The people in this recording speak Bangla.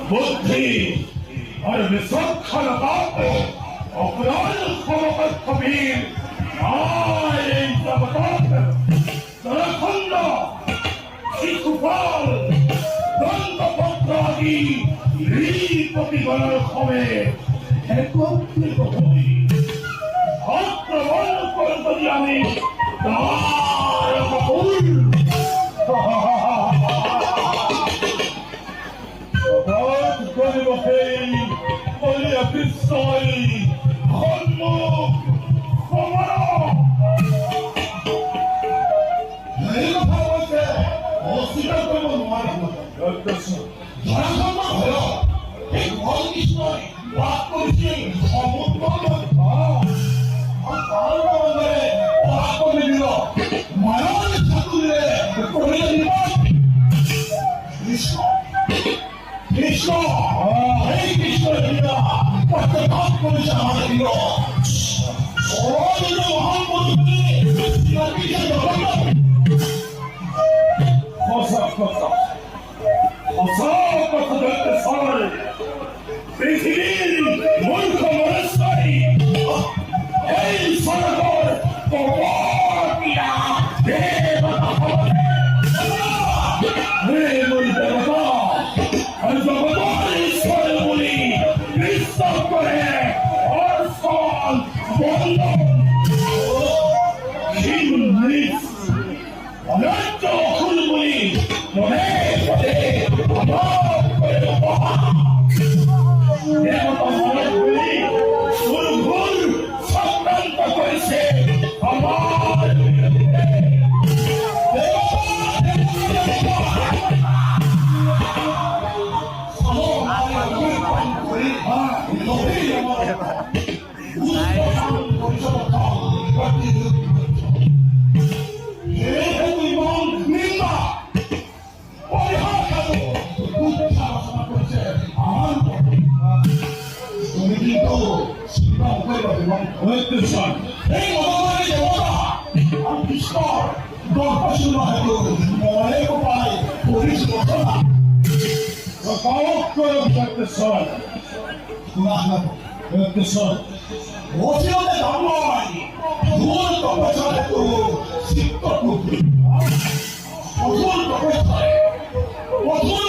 বুদ্ধি আর বিচক্ষণতা অপরাধ সমকক্ষ বীর এই জগতত তরখণ্ড শিশুপাল দন্তপত্র আদি প্রতিগণের হবে একত্রিত হই আক্রমণ করে যদি আমি তার বকুল কৃষ্ণ এই কৃষ্ণ পক্ষপাত করেছে আমাদের দিল পৃথিবীর মূর্খ মনস্কারী এই সরকার সংক্রান্ত করেছে আমার অধুর